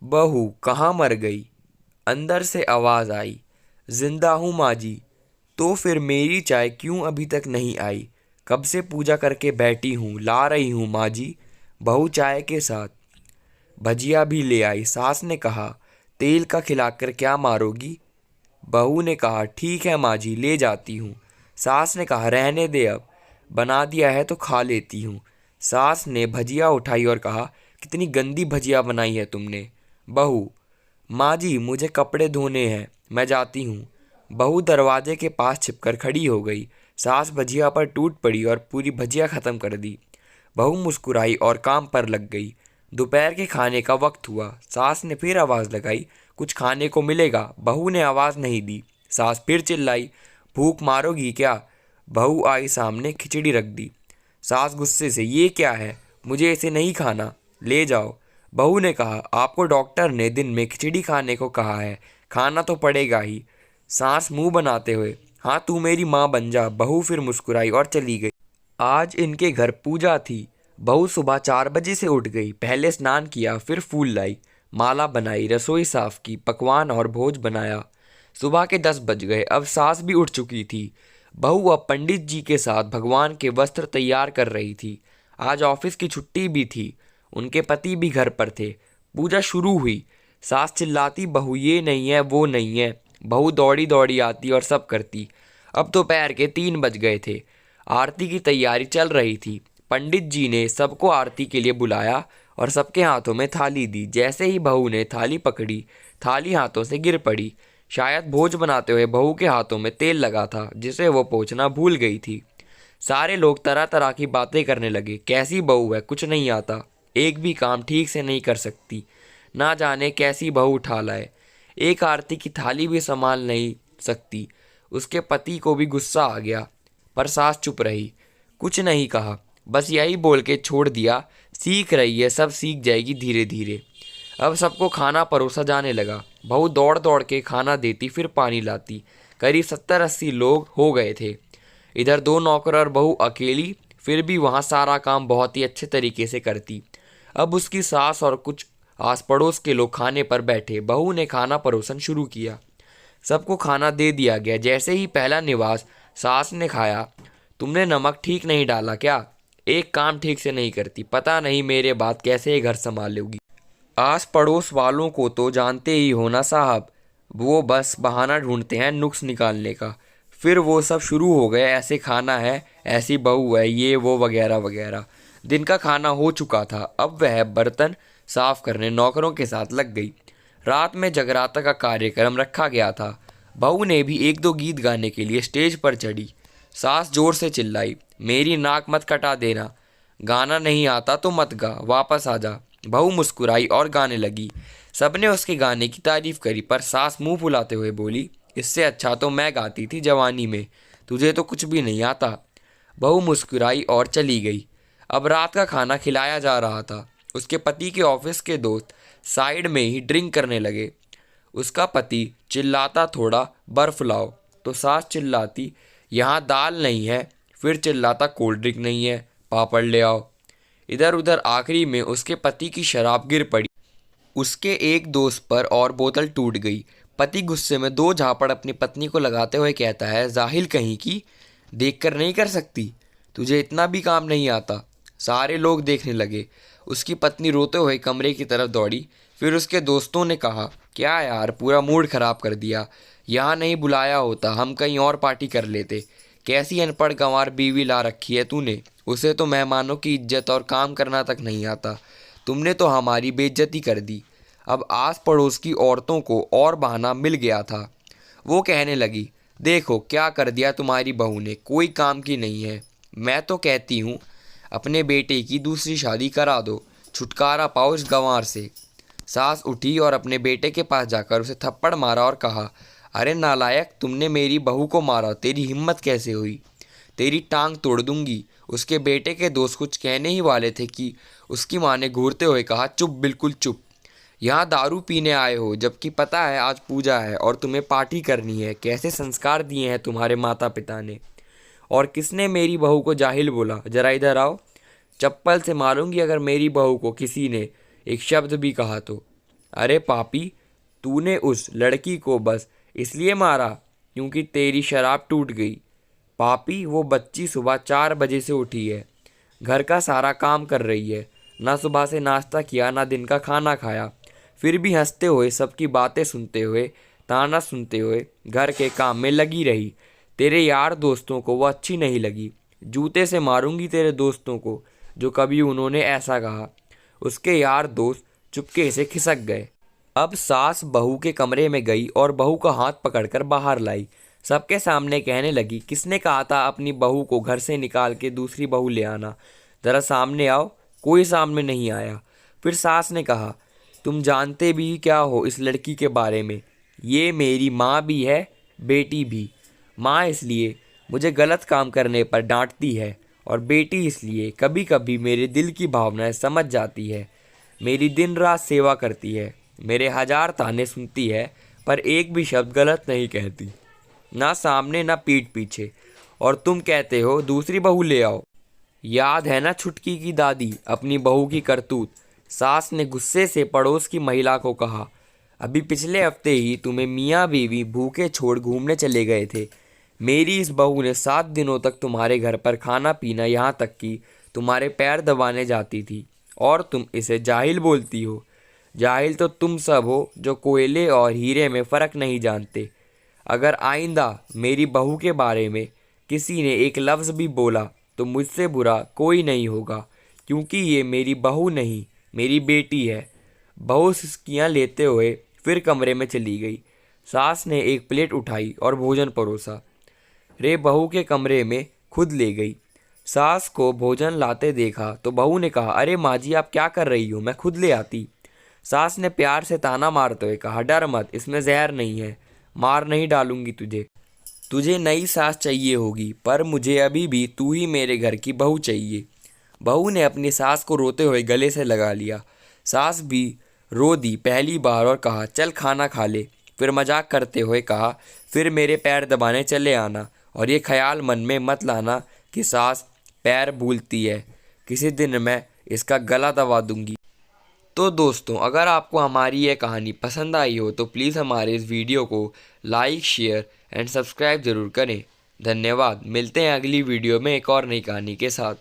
बहू कहाँ मर गई? अंदर से आवाज़ आई। जिंदा हूँ माँ जी। तो फिर मेरी चाय क्यों अभी तक नहीं आई? कब से पूजा करके बैठी हूँ, ला रही हूँ माँ जी। बहू चाय के साथ भजिया भी ले आई। सास ने कहा, तेल का खिलाकर क्या मारोगी? बहू ने कहा, ठीक है माँ जी, ले जाती हूँ। सास ने कहा, रहने दे, अब बना दिया है तो खा लेती हूँ। सास ने भजिया उठाई और कहा, कितनी गंदी भजिया बनाई है तुमने। बहू, माँ जी मुझे कपड़े धोने हैं, मैं जाती हूँ। बहू दरवाजे के पास छिपकर खड़ी हो गई। सास भजिया पर टूट पड़ी और पूरी भजिया ख़त्म कर दी। बहू मुस्कुराई और काम पर लग गई। दोपहर के खाने का वक्त हुआ। सास ने फिर आवाज़ लगाई, कुछ खाने को मिलेगा? बहू ने आवाज़ नहीं दी। सास फिर चिल्लाई, भूख मारोगी क्या? बहू आई सामने, खिचड़ी रख दी। सास गुस्से से, ये क्या है? मुझे इसे नहीं खाना, ले जाओ। बहू ने कहा, आपको डॉक्टर ने दिन में खिचड़ी खाने को कहा है, खाना तो पड़ेगा ही। सास मुंह बनाते हुए, हाँ तू मेरी माँ बन जा। बहू फिर मुस्कुराई और चली गई। आज इनके घर पूजा थी। बहू सुबह 4 बजे से उठ गई। पहले स्नान किया, फिर फूल लाई, माला बनाई, रसोई साफ की, पकवान और भोज बनाया। सुबह के 10 बज गए। अब सास भी उठ चुकी थी। बहू अब पंडित जी के साथ भगवान के वस्त्र तैयार कर रही थी। आज ऑफिस की छुट्टी भी थी। उनके पति भी घर पर थे। पूजा शुरू हुई। सास चिल्लाती, बहू ये नहीं है, वो नहीं है। बहू दौड़ी दौड़ी आती और सब करती। अब दोपहर के 3 बज गए थे। आरती की तैयारी चल रही थी। पंडित जी ने सबको आरती के लिए बुलाया और सबके हाथों में थाली दी। जैसे ही बहू ने थाली पकड़ी, थाली हाथों से गिर पड़ी। शायद भोज बनाते हुए बहू के हाथों में तेल लगा था, जिसे वो पोंछना भूल गई थी। सारे लोग तरह तरह की बातें करने लगे। कैसी बहू है, कुछ नहीं आता, एक भी काम ठीक से नहीं कर सकती, ना जाने कैसी बहू उठा लाए, एक आरती की थाली भी संभाल नहीं सकती। उसके पति को भी गुस्सा आ गया, पर सास चुप रही, कुछ नहीं कहा, बस यही बोल के छोड़ दिया, सीख रही है, सब सीख जाएगी धीरे धीरे। अब सबको खाना परोसा जाने लगा। बहू दौड़ दौड़ के खाना देती, फिर पानी लाती। करीब 70-80 लोग हो गए थे। इधर 2 नौकर और बहू अकेली, फिर भी वहाँ सारा काम बहुत ही अच्छे तरीके से करती। अब उसकी सास और कुछ आस पड़ोस के लोग खाने पर बैठे। बहू ने खाना परोसन शुरू किया। सबको खाना दे दिया गया। जैसे ही पहला निवास सास ने खाया, तुमने नमक ठीक नहीं डाला क्या? एक काम ठीक से नहीं करती, पता नहीं मेरे बाद कैसे ये घर संभालोगी। आस पड़ोस वालों को तो जानते ही हो ना साहब, वो बस बहाना ढूंढते हैं नुक्स निकालने का। फिर वो सब शुरू हो गए, ऐसे खाना है, ऐसी बहू है, ये वो वगैरह वगैरह। दिन का खाना हो चुका था। अब वह बर्तन साफ करने नौकरों के साथ लग गई। रात में जगराता का कार्यक्रम रखा गया था। बहू ने भी एक दो गीत गाने के लिए स्टेज पर चढ़ी। सास जोर से चिल्लाई, मेरी नाक मत कटा देना, गाना नहीं आता तो मत गा, वापस आ जा। बहू मुस्कुराई और गाने लगी। सबने उसके गाने की तारीफ करी, पर सास मुंह फुलाते हुए बोली, इससे अच्छा तो मैं गाती थी जवानी में, तुझे तो कुछ भी नहीं आता। बहू मुस्कुराई और चली गई। अब रात का खाना खिलाया जा रहा था। उसके पति के ऑफिस के दोस्त साइड में ही ड्रिंक करने लगे। उसका पति चिल्लाता, थोड़ा बर्फ लाओ, तो सास चिल्लाती, यहाँ दाल नहीं है, फिर चिल्लाता, कोल्ड ड्रिंक नहीं है, पापड़ ले आओ। इधर उधर आखिरी में उसके पति की शराब गिर पड़ी। उसके एक दोस्त पर और बोतल टूट गई। पति गुस्से में 2 झापड़ अपनी पत्नी को लगाते हुए कहता है, जाहिल कहीं की, देख कर नहीं कर सकती, तुझे इतना भी काम नहीं आता। सारे लोग देखने लगे। उसकी पत्नी रोते हुए कमरे की तरफ दौड़ी। फिर उसके दोस्तों ने कहा, क्या यार, पूरा मूड खराब कर दिया, यहाँ नहीं बुलाया होता, हम कहीं और पार्टी कर लेते। कैसी अनपढ़ गंवार बीवी ला रखी है तूने, उसे तो मेहमानों की इज्जत और काम करना तक नहीं आता। तुमने तो हमारी बेइज्जती कर दी। अब आस पड़ोस की औरतों को और बहाना मिल गया था। वो कहने लगी, देखो क्या कर दिया तुम्हारी बहू ने, कोई काम की नहीं है। मैं तो कहती हूँ अपने बेटे की दूसरी शादी करा दो, छुटकारा पाओ इस गंवार से। सास उठी और अपने बेटे के पास जाकर उसे थप्पड़ मारा और कहा, अरे नालायक, तुमने मेरी बहू को मारा, तेरी हिम्मत कैसे हुई, तेरी टांग तोड़ दूंगी। उसके बेटे के दोस्त कुछ कहने ही वाले थे कि उसकी माँ ने घूरते हुए कहा, चुप, बिल्कुल चुप, यहाँ दारू पीने आए हो, जबकि पता है आज पूजा है और तुम्हें पार्टी करनी है। कैसे संस्कार दिए हैं तुम्हारे माता पिता ने, और किसने मेरी बहू को जाहिल बोला? जरा इधर आओ, चप्पल से मारूंगी अगर मेरी बहू को किसी ने एक शब्द भी कहा तो। अरे पापी, तूने उस लड़की को बस इसलिए मारा क्योंकि तेरी शराब टूट गई। पापी, वो बच्ची सुबह 4 बजे से उठी है, घर का सारा काम कर रही है, ना सुबह से नाश्ता किया ना दिन का खाना खाया, फिर भी हंसते हुए सबकी बातें सुनते हुए ताना सुनते हुए घर के काम में लगी रही। तेरे यार दोस्तों को वो अच्छी नहीं लगी। जूते से मारूंगी तेरे दोस्तों को जो कभी उन्होंने ऐसा कहा। उसके यार दोस्त चुपके से खिसक गए। अब सास बहू के कमरे में गई और बहू का हाथ पकड़कर बाहर लाई। सबके सामने कहने लगी, किसने कहा था अपनी बहू को घर से निकाल के दूसरी बहू ले आना? ज़रा सामने आओ। कोई सामने नहीं आया। फिर सास ने कहा, तुम जानते भी क्या हो इस लड़की के बारे में? ये मेरी माँ भी है, बेटी भी। माँ इसलिए मुझे गलत काम करने पर डांटती है और बेटी इसलिए कभी कभी मेरे दिल की भावनाएं समझ जाती है। मेरी दिन रात सेवा करती है, मेरे 1000 ताने सुनती है, पर एक भी शब्द गलत नहीं कहती, ना सामने ना पीठ पीछे। और तुम कहते हो दूसरी बहू ले आओ। याद है ना छुटकी की दादी, अपनी बहू की करतूत? सास ने गुस्से से पड़ोस की महिला को कहा, अभी पिछले हफ्ते ही तुम्हें मियाँ बीवी भूखे छोड़ घूमने चले गए थे। मेरी इस बहू ने 7 दिनों तक तुम्हारे घर पर खाना पीना, यहाँ तक कि तुम्हारे पैर दबाने जाती थी, और तुम इसे जाहिल बोलती हो। जाहिल तो तुम सब हो जो कोयले और हीरे में फ़र्क नहीं जानते। अगर आइंदा मेरी बहू के बारे में किसी ने एक लफ्ज़ भी बोला तो मुझसे बुरा कोई नहीं होगा, क्योंकि ये मेरी बहू नहीं, मेरी बेटी है। बहू सिसकियाँ लेते हुए फिर कमरे में चली गई। सास ने एक प्लेट उठाई और भोजन परोसा। रे बहू के कमरे में खुद ले गई। सास को भोजन लाते देखा तो बहू ने कहा, अरे माँ जी, आप क्या कर रही हो? मैं खुद ले आती। सास ने प्यार से ताना मारते हुए कहा, डर मत, इसमें जहर नहीं है, मार नहीं डालूंगी तुझे। तुझे नई सास चाहिए होगी, पर मुझे अभी भी तू ही मेरे घर की बहू चाहिए। बहू ने अपनी सास को रोते हुए गले से लगा लिया। सास भी रो दी पहली बार और कहा, चल खाना खा ले। फिर मजाक करते हुए कहा, फिर मेरे पैर दबाने चले आना, और ये ख्याल मन में मत लाना कि सास पैर भूलती है। किसी दिन मैं इसका गला दबा दूंगी। तो दोस्तों, अगर आपको हमारी यह कहानी पसंद आई हो तो प्लीज़ हमारे इस वीडियो को लाइक, शेयर एंड सब्सक्राइब ज़रूर करें। धन्यवाद। मिलते हैं अगली वीडियो में एक और नई कहानी के साथ।